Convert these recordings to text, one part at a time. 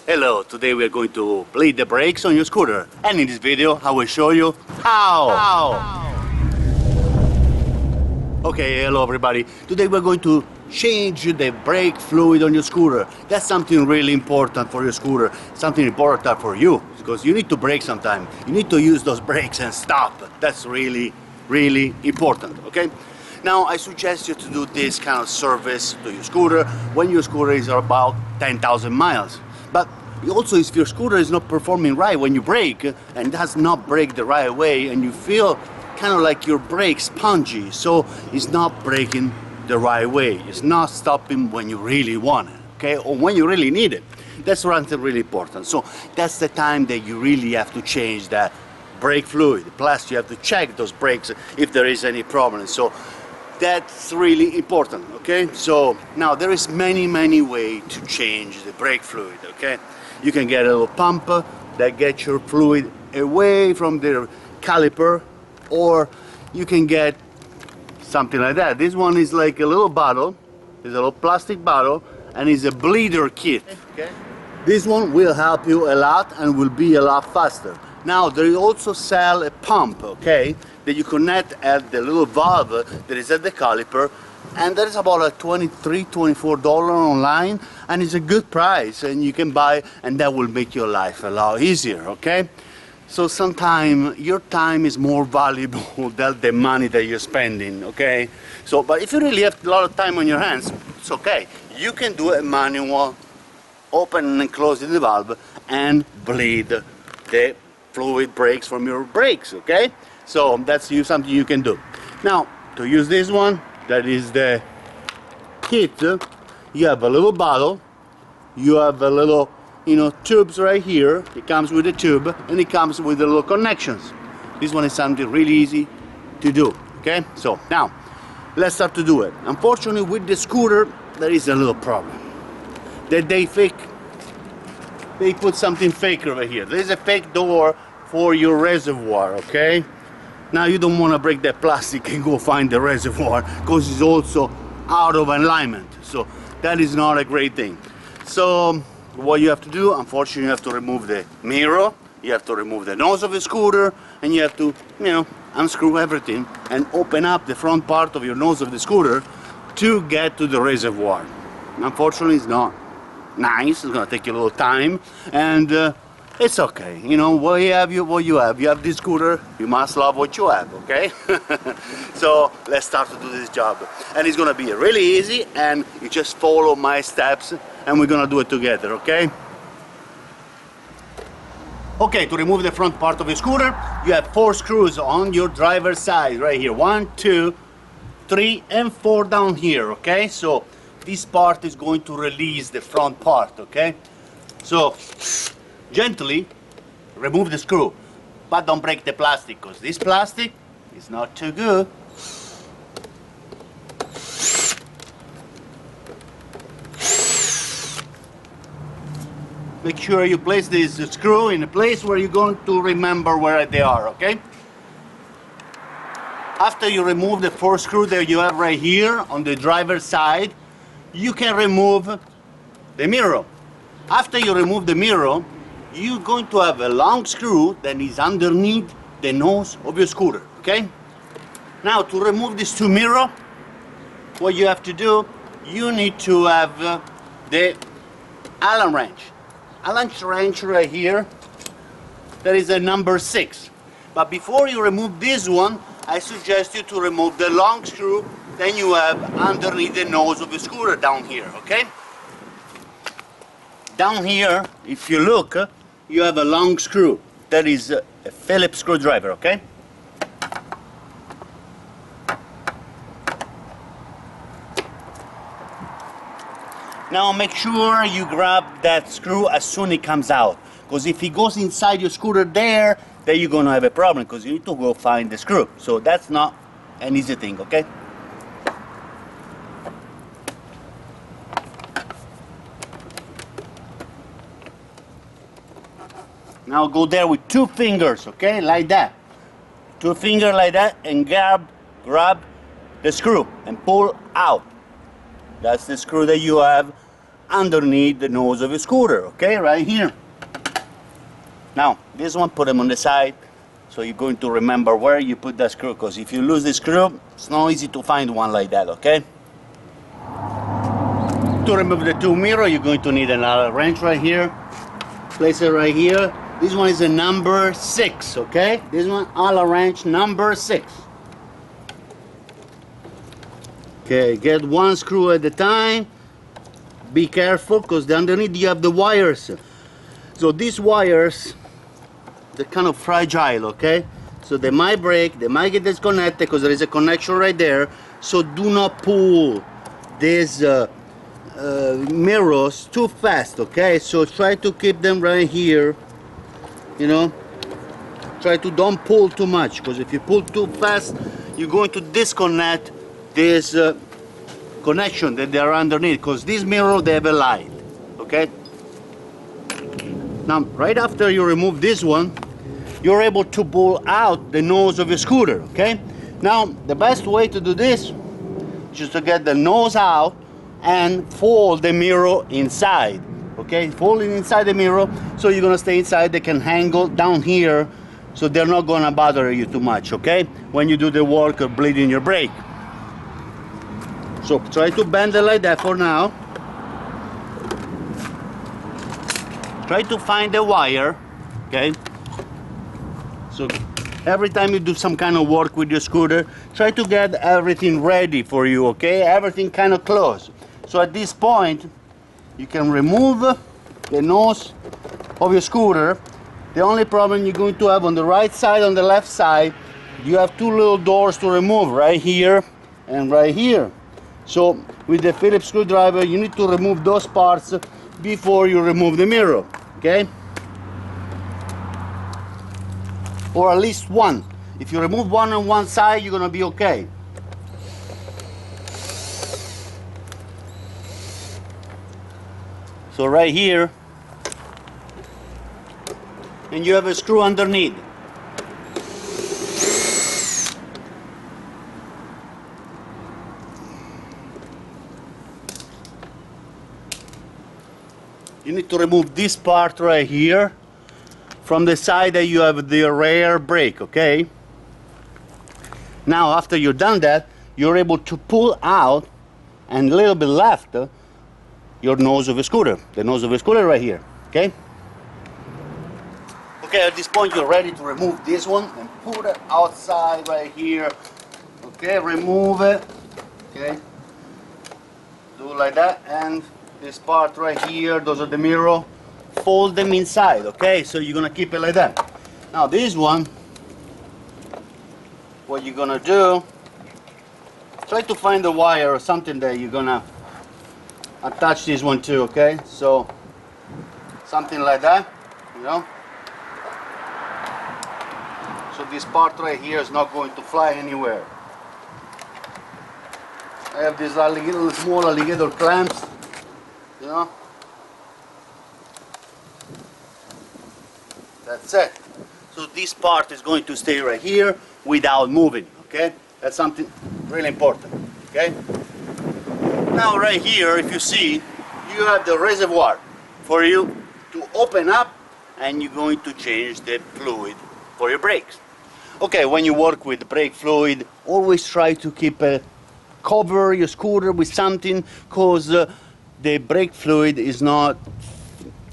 Hello, today we are going to bleed the brakes on your scooter, and in this video I will show you how. Okay, hello everybody. Today we're going to change the brake fluid on your scooter. That's something really important for your scooter, something important for you, because you need to brake sometime. You need to use those brakes and stop. That's really important, okay? Now I suggest you to do this kind of service to your scooter when your scooter is about 10,000 miles. But also, if your scooter is not performing right when you brake and does not brake the right way, and you feel kind of like your brake spongy, so it's not braking the right way, it's not stopping when you really want it, okay, or when you really need it. That's something really important. So that's the time that you really have to change that brake fluid. Plus you have to check those brakes if there is any problem. So that's really important, okay? So now there is many ways to change the brake fluid, okay? You can get a little pump that gets your fluid away from the caliper, or you can get something like that. This one is like a little bottle, it's a little plastic bottle, and it's a bleeder kit, okay? This one will help you a lot and will be a lot faster. Now they also sell a pump, okay, that you connect at the little valve that is at the caliper, and that is about a $23–24 online, and it's a good price, and you can buy, and that will make your life a lot easier, okay? So sometimes your time is more valuable than the money that you're spending, okay? So, but if you really have a lot of time on your hands, it's okay. You can do a manual, open and closing the valve, and bleed the fluid brakes from your brakes, okay? So that's something you can do. Now, to use this one, that is the kit, you have a little bottle, you have a little, tubes right here. It comes with a tube, and it comes with the little connections. This one is something really easy to do, okay? So now, let's start to do it. Unfortunately, with the scooter, there is a little problem. That they put something fake over here. There's a fake door for your reservoir, okay? Now you don't want to break that plastic and go find the reservoir, because it's also out of alignment. So that is not a great thing. So what you have to do, unfortunately, you have to remove the mirror, you have to remove the nose of the scooter, and you have to, unscrew everything and open up the front part of your nose of the scooter to get to the reservoir. Unfortunately, it's not nice. It's gonna take you a little time, and it's okay. What you have. You have this scooter, you must love what you have, okay? So let's start to do this job, and it's gonna be really easy, and you just follow my steps, and we're gonna do it together, okay? Okay, to remove the front part of your scooter, you have 4 screws on your driver's side right here. 1, 2, 3, and 4 down here, okay? So this part is going to release the front part, okay? So gently remove the screw, but don't break the plastic, because this plastic is not too good. Make sure you place this screw in a place where you're going to remember where they are, okay? After you remove the 4 screws that you have right here on the driver's side, you can remove the mirror. After you remove the mirror, you're going to have a long screw that is underneath the nose of your scooter, okay? Now, to remove these 2 mirrors, what you have to do, you need to have the Allen wrench. Allen wrench right here, that is a number 6. But before you remove this one, I suggest you to remove the long screw that you have underneath the nose of the scooter down here, okay? Down here, if you look, you have a long screw. That is a Phillips screwdriver, okay? Now make sure you grab that screw as soon as it comes out, because if it goes inside your scooter there, then you're gonna have a problem, because you need to go find the screw. So that's not an easy thing, okay? Now go there with 2 fingers, okay, like that. 2 fingers like that, and grab the screw and pull out. That's the screw that you have underneath the nose of your scooter, okay, right here. Now, this one, put them on the side, so you're going to remember where you put that screw, because if you lose the screw, it's not easy to find one like that, okay? To remove the two mirror, you're going to need another wrench right here. Place it right here. This one is a number 6, okay? This one, Allen wrench number 6. Okay, get one screw at a time. Be careful, because underneath you have the wires. So these wires, they're kind of fragile, okay? So they might break, they might get disconnected, because there is a connection right there. So do not pull these mirrors too fast, okay? So try to keep them right here, you know? Try to don't pull too much, because if you pull too fast, you're going to disconnect this connection that they are underneath, because this mirror, they have a light, okay? Now, right after you remove this one, you're able to pull out the nose of your scooter, okay? Now, the best way to do this is just to get the nose out and fold the mirror inside, okay? Fold it inside the mirror, so you're gonna stay inside. They can hang down here, so they're not gonna bother you too much, okay? When you do the work of bleeding your brake. So try to bend it like that for now. Try to find the wire, okay? So every time you do some kind of work with your scooter, try to get everything ready for you, okay? Everything kind of close. So at this point, you can remove the nose of your scooter. The only problem you're going to have on the right side, on the left side, you have two little doors to remove, right here and right here. So with the Phillips screwdriver, you need to remove those parts before you remove the mirror, okay? Or at least one. If you remove one on one side, you're gonna be okay. So right here, and you have a screw underneath. You need to remove this part right here from the side that you have the rear brake, okay? Now, after you've done that, you're able to pull out and a little bit left your nose of a scooter, the nose of a scooter right here, okay? Okay, at this point you're ready to remove this one and put it outside right here. Okay, remove it, okay? Do it like that, and this part right here, those are the mirror, fold them inside, okay? So you're gonna keep it like that. Now this one, what you're gonna do, try to find a wire or something that you're gonna attach this one to, okay? So something like that, you know? So this part right here is not going to fly anywhere. I have these little small alligator clamps, you know? That's it. So this part is going to stay right here without moving, okay? That's something really important, okay? Now right here, if you see, you have the reservoir for you to open up, and you're going to change the fluid for your brakes. Okay, when you work with brake fluid, always try to keep cover your scooter with something, because the brake fluid is not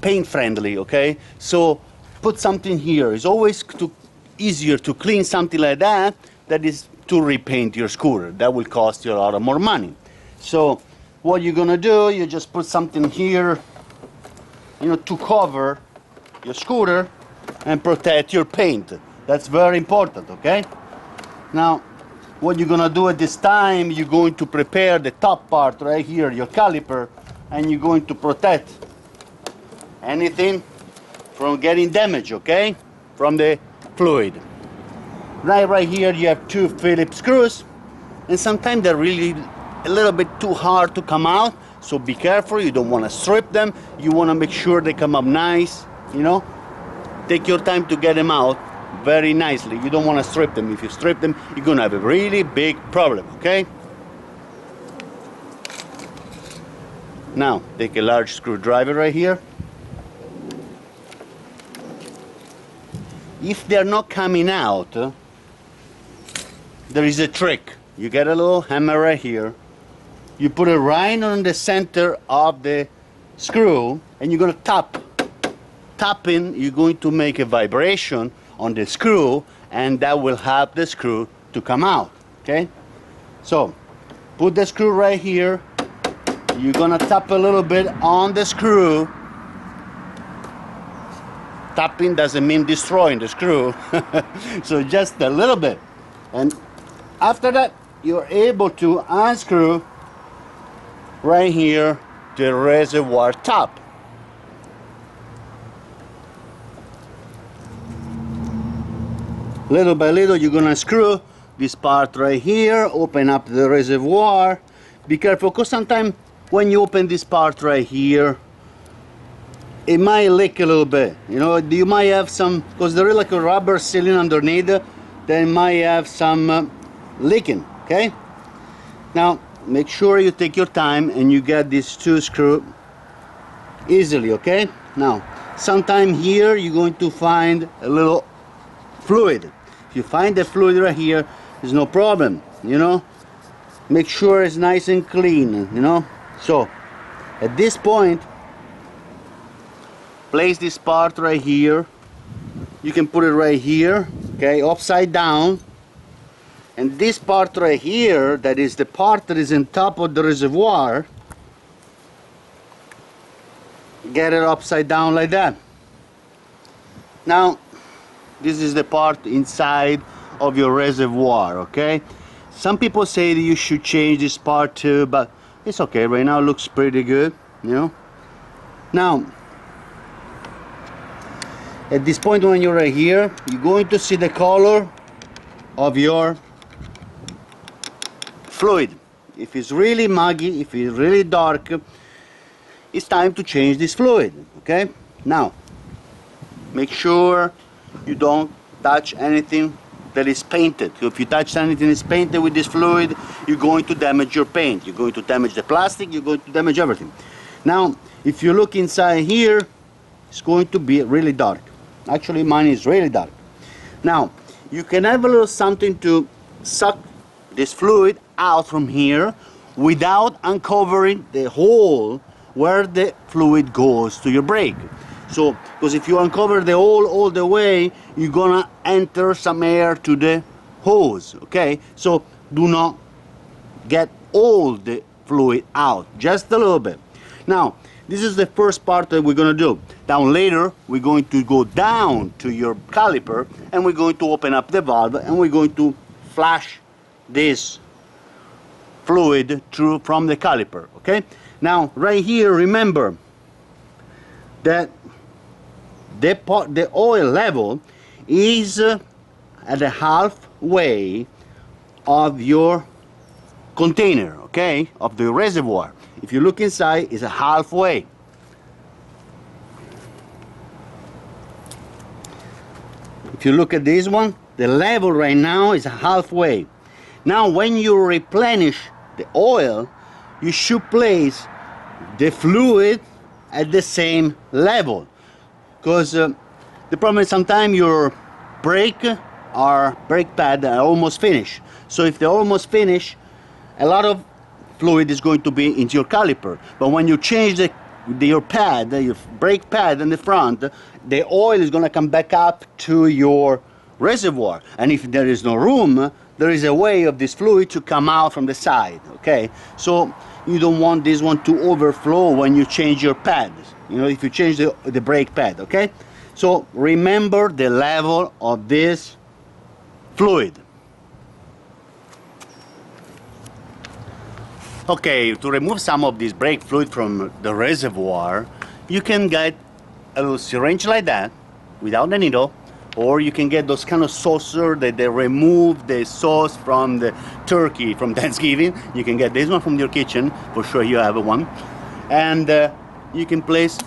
paint friendly, okay? So put something here. It's always easier to clean something like that is to repaint your scooter. That will cost you a lot of more money. So what you're gonna do, you just put something here, you know, to cover your scooter and protect your paint. That's very important, okay? Now, what you're gonna do at this time, you're going to prepare the top part right here, your caliper, and you're going to protect anything from getting damaged, okay? From the fluid. Right here you have two Phillips screws, and sometimes they're really a little bit too hard to come out, so be careful. You don't want to strip them. You want to make sure they come up nice, you know? Take your time to get them out very nicely. You don't want to strip them. If you strip them, you're gonna have a really big problem, okay? Now take a large screwdriver right here. If they're not coming out, there is a trick. You get a little hammer right here, you put it right on the center of the screw, and you're going to tap. Tapping, you're going to make a vibration on the screw, and that will help the screw to come out. Okay, so put the screw right here, you're going to tap a little bit on the screw. Tapping doesn't mean destroying the screw. So just a little bit, and after that you're able to unscrew right here the reservoir top. Little by little you're gonna screw this part right here, open up the reservoir. Be careful, because sometimes when you open this part right here, it might leak a little bit. You know, you might have some, because there is like a rubber sealing underneath, they might have some leaking. Okay, now make sure you take your time and you get these two screws easily. Okay, now sometime here you're going to find a little fluid. If you find the fluid right here, there's no problem, you know. Make sure it's nice and clean, you know. So at this point, place this part right here. You can put it right here, okay, upside down. And this part right here, that is the part that is on top of the reservoir, get it upside down like that. Now this is the part inside of your reservoir. Okay, some people say that you should change this part too, but it's okay right now. It looks pretty good, you know. Now at this point, when you're right here, you're going to see the color of your fluid. If it's really muggy, if it's really dark, it's time to change this fluid. Okay, now make sure you don't touch anything that is painted. If you touch anything that is painted with this fluid, you're going to damage your paint, you're going to damage the plastic, you're going to damage everything. Now if you look inside here, it's going to be really dark. Actually mine is really dark. Now you can have a little something to suck this fluid out from here without uncovering the hole where the fluid goes to your brake. So, because if you uncover the hole all the way, you're gonna enter some air to the hose. Okay, so do not get all the fluid out, just a little bit. Now this is the first part that we're gonna do. Down later we're going to go down to your caliper, and we're going to open up the valve, and we're going to flash this fluid through from the caliper. Okay, now right here, remember that the oil level is at the halfway of your container, okay, of the reservoir. If you look inside, it's a halfway. If you look at this one, the level right now is halfway. Now when you replenish the oil, you should place the fluid at the same level. Because the problem is sometimes your brake or brake pad are almost finished. So if they're almost finished, a lot of fluid is going to be into your caliper. But when you change your pad, your brake pad in the front, the oil is going to come back up to your reservoir. And if there is no room, there is a way of this fluid to come out from the side. Okay, so you don't want this one to overflow when you change your pads. You know, if you change the brake pad. Okay, so remember the level of this fluid. Okay, to remove some of this brake fluid from the reservoir, you can get a little syringe like that without the needle, or you can get those kind of saucer that they remove the sauce from the turkey from Thanksgiving. You can get this one from your kitchen, for sure you have one. And you can place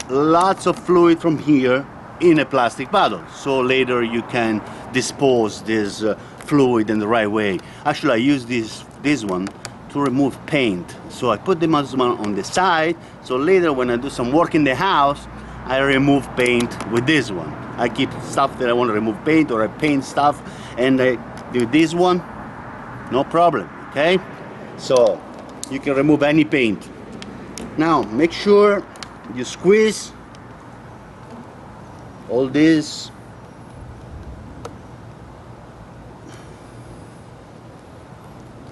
lots of fluid from here in a plastic bottle, so later you can dispose this fluid in the right way. Actually, I use this one to remove paint. So I put the one on the side, so later when I do some work in the house, I remove paint with this one. I keep stuff that I want to remove paint, or I paint stuff, and I do this one, no problem, okay? So you can remove any paint. Now make sure you squeeze all this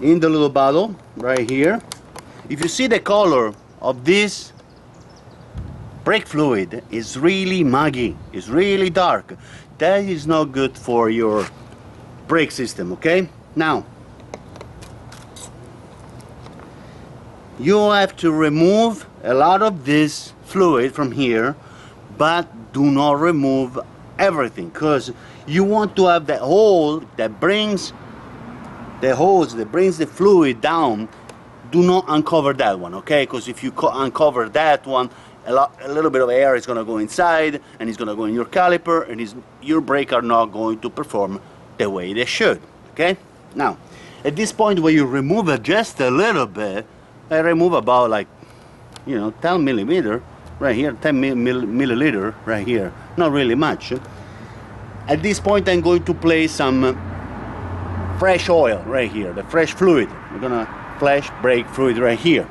in the little bottle right here. If you see the color of this brake fluid, is really muggy, it's really dark. That is not good for your brake system, okay? Now you have to remove a lot of this fluid from here, but do not remove everything, because you want to have that hole that brings the hose that brings the fluid down. Do not uncover that one, okay? Because if you uncover that one, a little bit of air is going to go inside, and it's going to go in your caliper, and your brake are not going to perform the way they should, okay? Now at this point, where you remove it just a little bit, I remove about, like, 10 millimeter right here, 10 milliliter right here, not really much. At this point, I'm going to place some fresh oil right here, the fresh fluid. We're gonna flash brake fluid right here.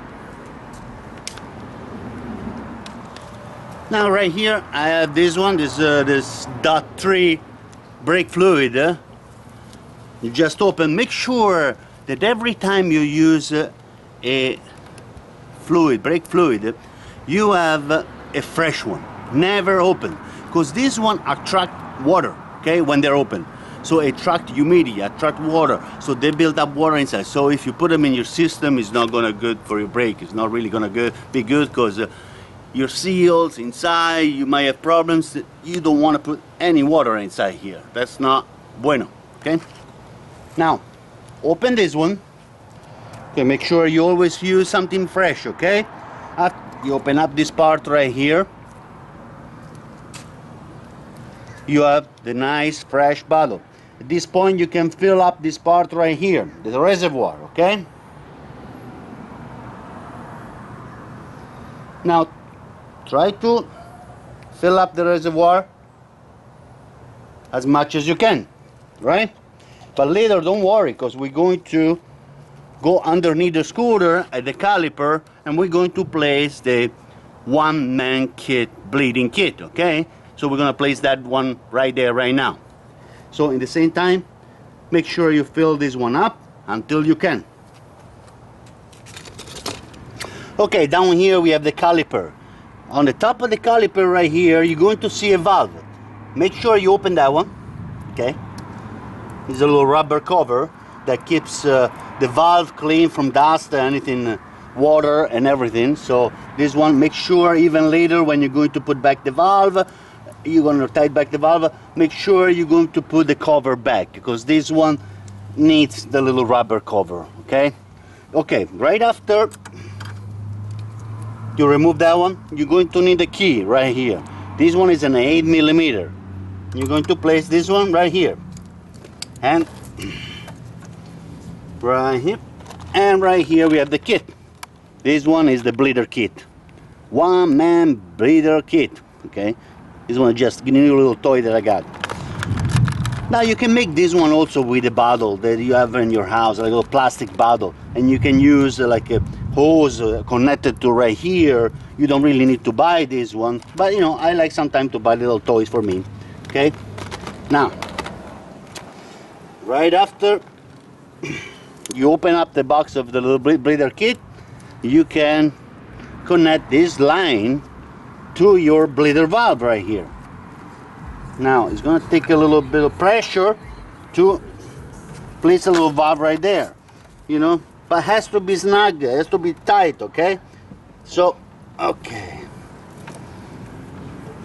Now right here I have this one, this .3 brake fluid. You just open. Make sure that every time you use a fluid, brake fluid, you have a fresh one. Never open, because this one attract water, okay, when they're open. So attract humidity, attract water, so they build up water inside. So if you put them in your system, it's not gonna good for your brake. It's not really gonna be good, because your seals inside, you might have problems. You don't want to put any water inside here. That's not bueno, okay? Now open this one. Okay, make sure you always use something fresh, okay? You open up this part right here. You have the nice fresh bottle. At this point, you can fill up this part right here, the reservoir, okay? Now try to fill up the reservoir as much as you can, right? But later, don't worry, because we're going to go underneath the scooter at the caliper, and we're going to place the one-man kit bleeding kit, okay? So we're gonna place that one right there right now. So in the same time, make sure you fill this one up until you can. Okay, down here we have the caliper. On the top of the caliper right here, you're going to see a valve. Make sure you open that one, okay? There's a little rubber cover that keeps the valve clean from dust and anything, water and everything. So this one, make sure even later when you're going to put back the valve, you're going to tighten back the valve, make sure you're going to put the cover back, because this one needs the little rubber cover, okay? Okay, right after you remove that one, you're going to need a key right here. This one is an 8 millimeter. You're going to place this one right here, and right here, and right here we have the kit. This one is the bleeder kit, one-man bleeder kit, okay? This one is just a new little toy that I got. Now you can make this one also with a bottle that you have in your house, like a little plastic bottle, and you can use like a hose connected to right here. You don't really need to buy this one, but I like sometimes to buy little toys for me, okay? Now, right after you open up the box of the little bleeder kit, you can connect this line to your bleeder valve right here. Now it's going to take a little bit of pressure to place a little valve right there, but it has to be snug, it has to be tight, okay? So, okay,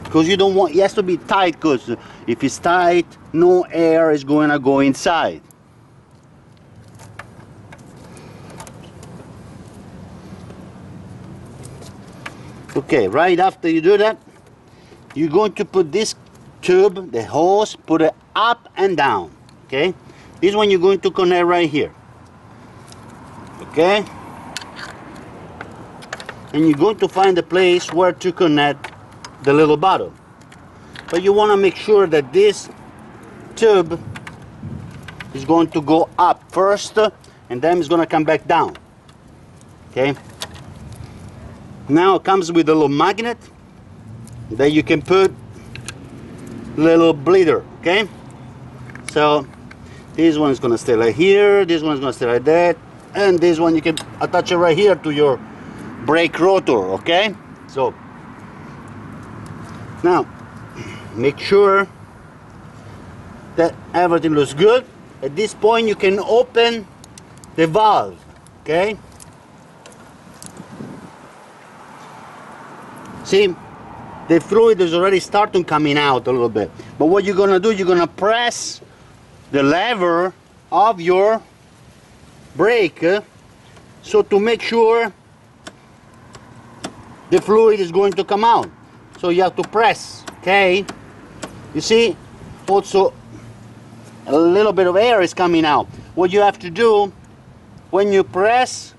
because you don't want, it has to be tight, because if it's tight, no air is going to go inside. Okay, right after you do that, you're going to put this tube, the hose, put it up and down, okay? This one you're going to connect right here, okay? and you're going to find a place where to connect the little bottle. But you want to make sure that this tube is going to go up first, and then it's going to come back down. Okay. Now it comes with a little magnet that you can put little bleeder. Okay. So this one is going to stay like here, this one is going to stay like that, and this one you can attach it right here to your brake rotor. Okay. So now make sure that everything looks good. At this point you can open the valve. Okay. See, the fluid is already starting coming out a little bit. But what you're gonna do, you're gonna press the lever of your brake, so to make sure the fluid is going to come out. So you have to press, okay? You see, also a little bit of air is coming out. What you have to do, when you press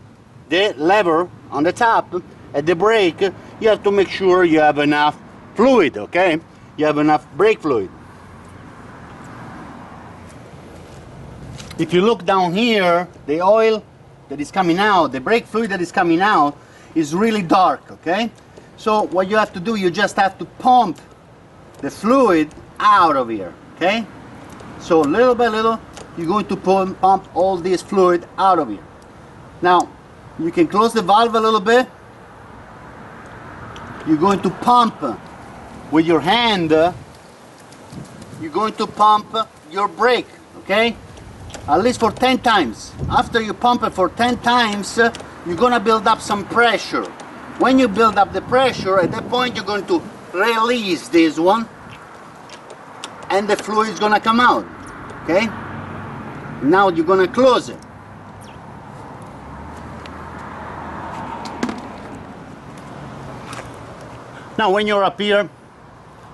the lever on the top at the brake, you have to make sure you have enough fluid, okay? You have enough brake fluid. If you look down here, the oil that is coming out, the brake fluid that is coming out is really dark, okay? So what you have to do, you just have to pump the fluid out of here, okay? So little by little, you're going to pump all this fluid out of here. Now, you can close the valve a little bit. You're going to pump with your hand, you're going to pump your brake, okay? At least for 10 times. After you pump it for 10 times, you're gonna build up some pressure. When you build up the pressure, at that point you're going to release this one, and the fluid is gonna come out, okay? Now you're gonna close it. Now when you're up here,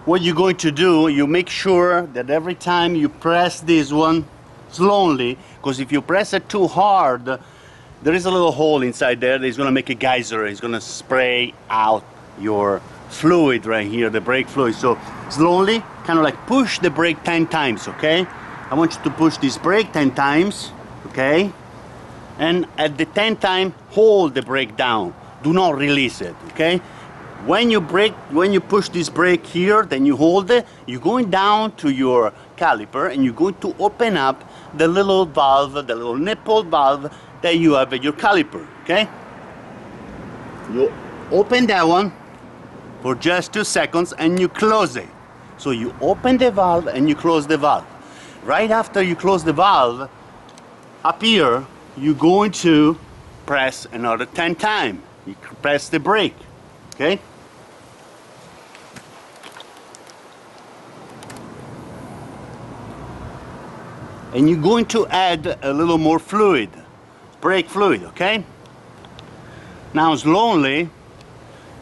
what you're going to do, you make sure that every time you press this one slowly, because if you press it too hard, there is a little hole inside there that is going to make a geyser. It's going to spray out your fluid right here, the brake fluid. So slowly, kind of like push the brake 10 times, okay? I want you to push this brake 10 times, okay? And at the 10th time, hold the brake down. Do not release it, okay? When you push this brake here, then you hold it, you're going down to your caliper and you're going to open up the little valve, the little nipple valve that you have at your caliper, okay? You open that one for just 2 seconds and you close it. So you open the valve and you close the valve. Right after you close the valve, up here, you're going to press another 10 times. You press the brake. Okay? And you're going to add a little more fluid, brake fluid, okay? Now slowly,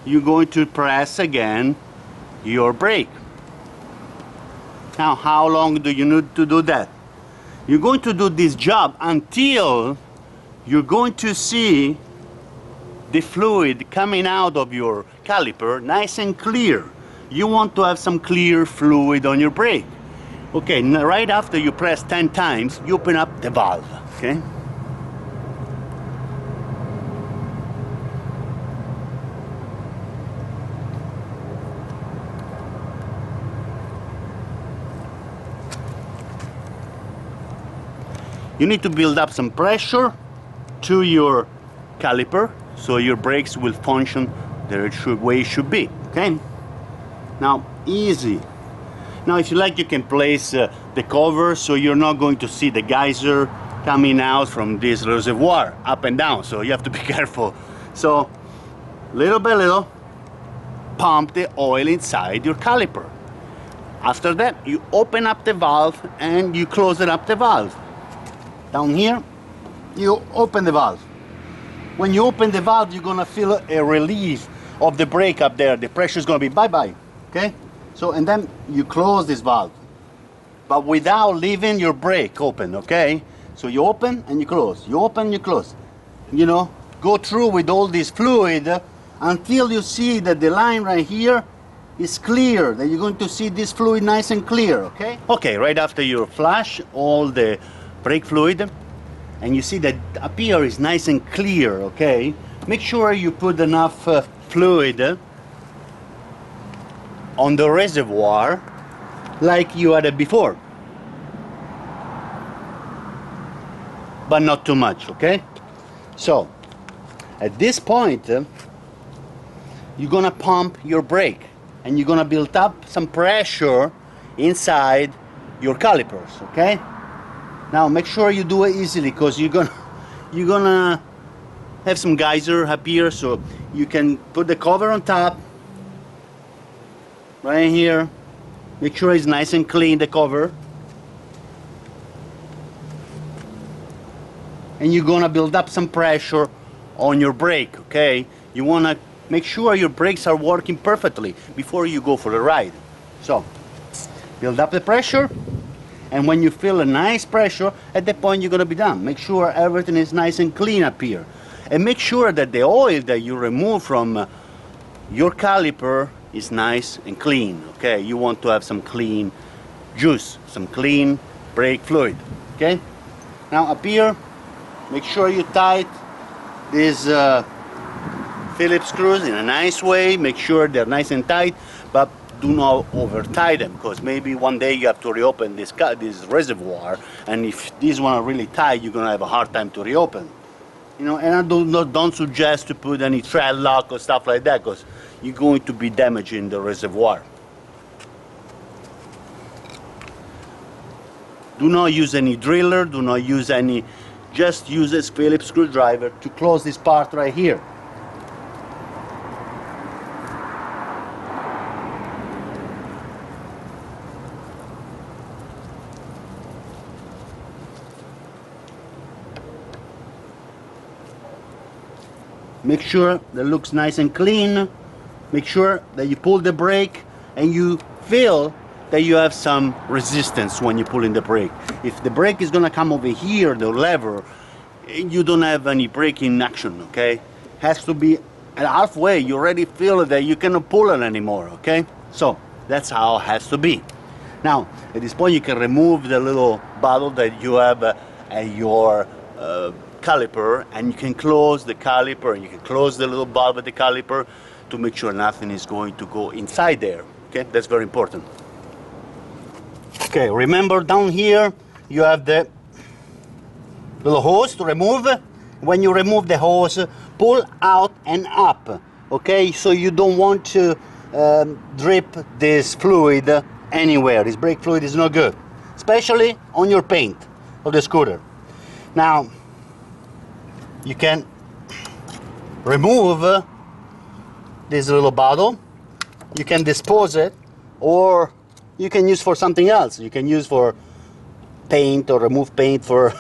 you're going to press again your brake. Now how long do you need to do that? You're going to do this job until you're going to see the fluid coming out of your caliper nice and clear. You want to have some clear fluid on your brake. Okay, right after you press 10 times, you open up the valve, okay? You need to build up some pressure to your caliper so your brakes will function the way it should be, okay? Now, easy. Now, if you like, you can place the cover so you're not going to see the geyser coming out from this reservoir up and down, so you have to be careful. So, little by little, pump the oil inside your caliper. After that, you open up the valve and you close it up the valve. Down here, you open the valve. When you open the valve, you're gonna feel a relief of the brake up there. The pressure is gonna be bye-bye, okay? So, and then you close this valve, but without leaving your brake open, okay? So you open and you close, you open, you close. You know, go through with all this fluid until you see that the line right here is clear, that you're going to see this fluid nice and clear, okay? Okay, right after you flush all the brake fluid, and you see that up here is nice and clear, okay? Make sure you put enough fluid on the reservoir like you had it before, but not too much, okay? So at this point you're gonna pump your brake and you're gonna build up some pressure inside your calipers, okay? Now make sure you do it easily, because you're gonna have some geyser up here, so you can put the cover on top right here. Make sure it's nice and clean, the cover, and you're gonna build up some pressure on your brake, okay? You wanna make sure your brakes are working perfectly before you go for the ride. So build up the pressure, and when you feel a nice pressure, at that point you're gonna be done. Make sure everything is nice and clean up here, and make sure that the oil that you remove from your caliper is nice and clean, okay? You want to have some clean juice, some clean brake fluid, okay? Now up here, make sure you tight these Phillips screws in a nice way. Make sure they're nice and tight, but do not over tie them, because maybe one day you have to reopen this reservoir, and if these one are really tight, you're gonna have a hard time to reopen. You know, and I don't suggest to put any thread lock or stuff like that, because you're going to be damaging the reservoir. Do not use any driller, do not use any, just use a Phillips screwdriver to close this part right here. Make sure that looks nice and clean. Make sure that you pull the brake and you feel that you have some resistance when you pull in the brake. If the brake is gonna come over here, the lever, you don't have any braking action, okay? Has to be at halfway, you already feel that you cannot pull it anymore, okay? So that's how it has to be. Now, at this point you can remove the little bottle that you have at your caliper, and you can close the caliper, and you can close the little valve of the caliper to make sure nothing is going to go inside there, okay? That's very important. Okay, remember down here you have the little hose to remove. When you remove the hose, pull out and up, okay? So you don't want to drip this fluid anywhere. This brake fluid is not good, especially on your paint of the scooter. Now you can remove this little bottle, you can dispose it, or you can use for something else. You can use for paint, or remove paint for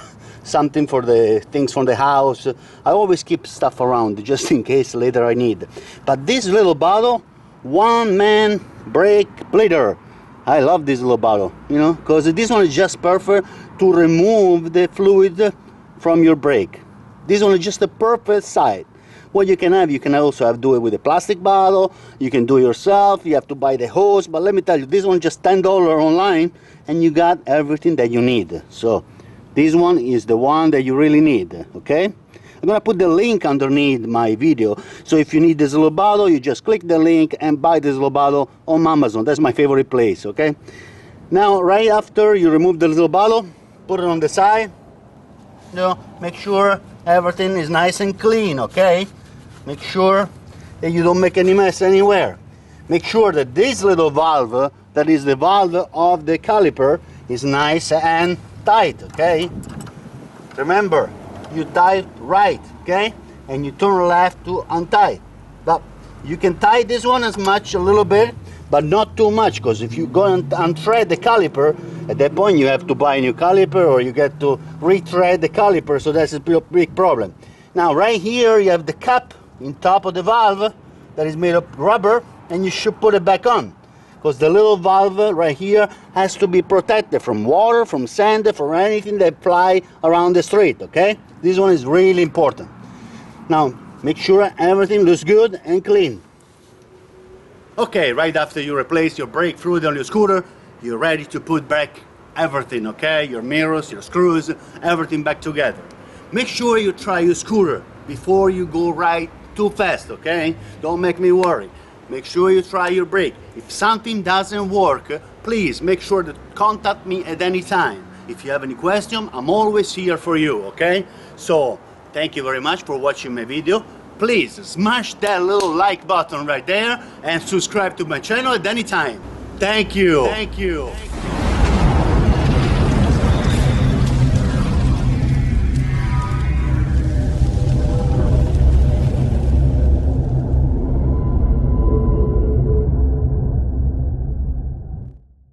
something, for the things from the house. I always keep stuff around just in case later I need. But this little bottle, one man brake bleeder. I love this little bottle, you know, because this one is just perfect to remove the fluid from your brake. This one is just the perfect size. What you can also do it with a plastic bottle. You can do it yourself. You have to buy the hose, but let me tell you, this one just $10 online, and you got everything that you need. So this one is the one that you really need, okay? I'm gonna put the link underneath my video, so if you need this little bottle, you just click the link and buy this little bottle on Amazon. That's my favorite place, okay? Now, right after you remove the little bottle, put it on the side. You know, make sure everything is nice and clean, okay? Make sure that you don't make any mess anywhere. Make sure that this little valve, that is the valve of the caliper, is nice and tight, okay? Remember, you tie right, okay? And you turn left to untie. But you can tie this one as much, a little bit, but not too much, because if you go and unthread the caliper, at that point you have to buy a new caliper, or you get to rethread the caliper, so that's a big problem. Now right here you have the cap in top of the valve that is made of rubber, and you should put it back on, because the little valve right here has to be protected from water, from sand, from anything that fly around the street, okay? This one is really important. Now Make sure everything looks good and clean. Okay, right after you replace your brake fluid on your scooter, you're ready to put back everything, okay? Your mirrors, your screws, everything back together. Make sure you try your scooter before you go right too fast, okay? Don't make me worry. Make sure you try your brake. If something doesn't work, please make sure to contact me at any time. If you have any question, I'm always here for you, okay? So, thank you very much for watching my video. Please smash that little like button right there and subscribe to my channel at any time. Thank you. Thank you.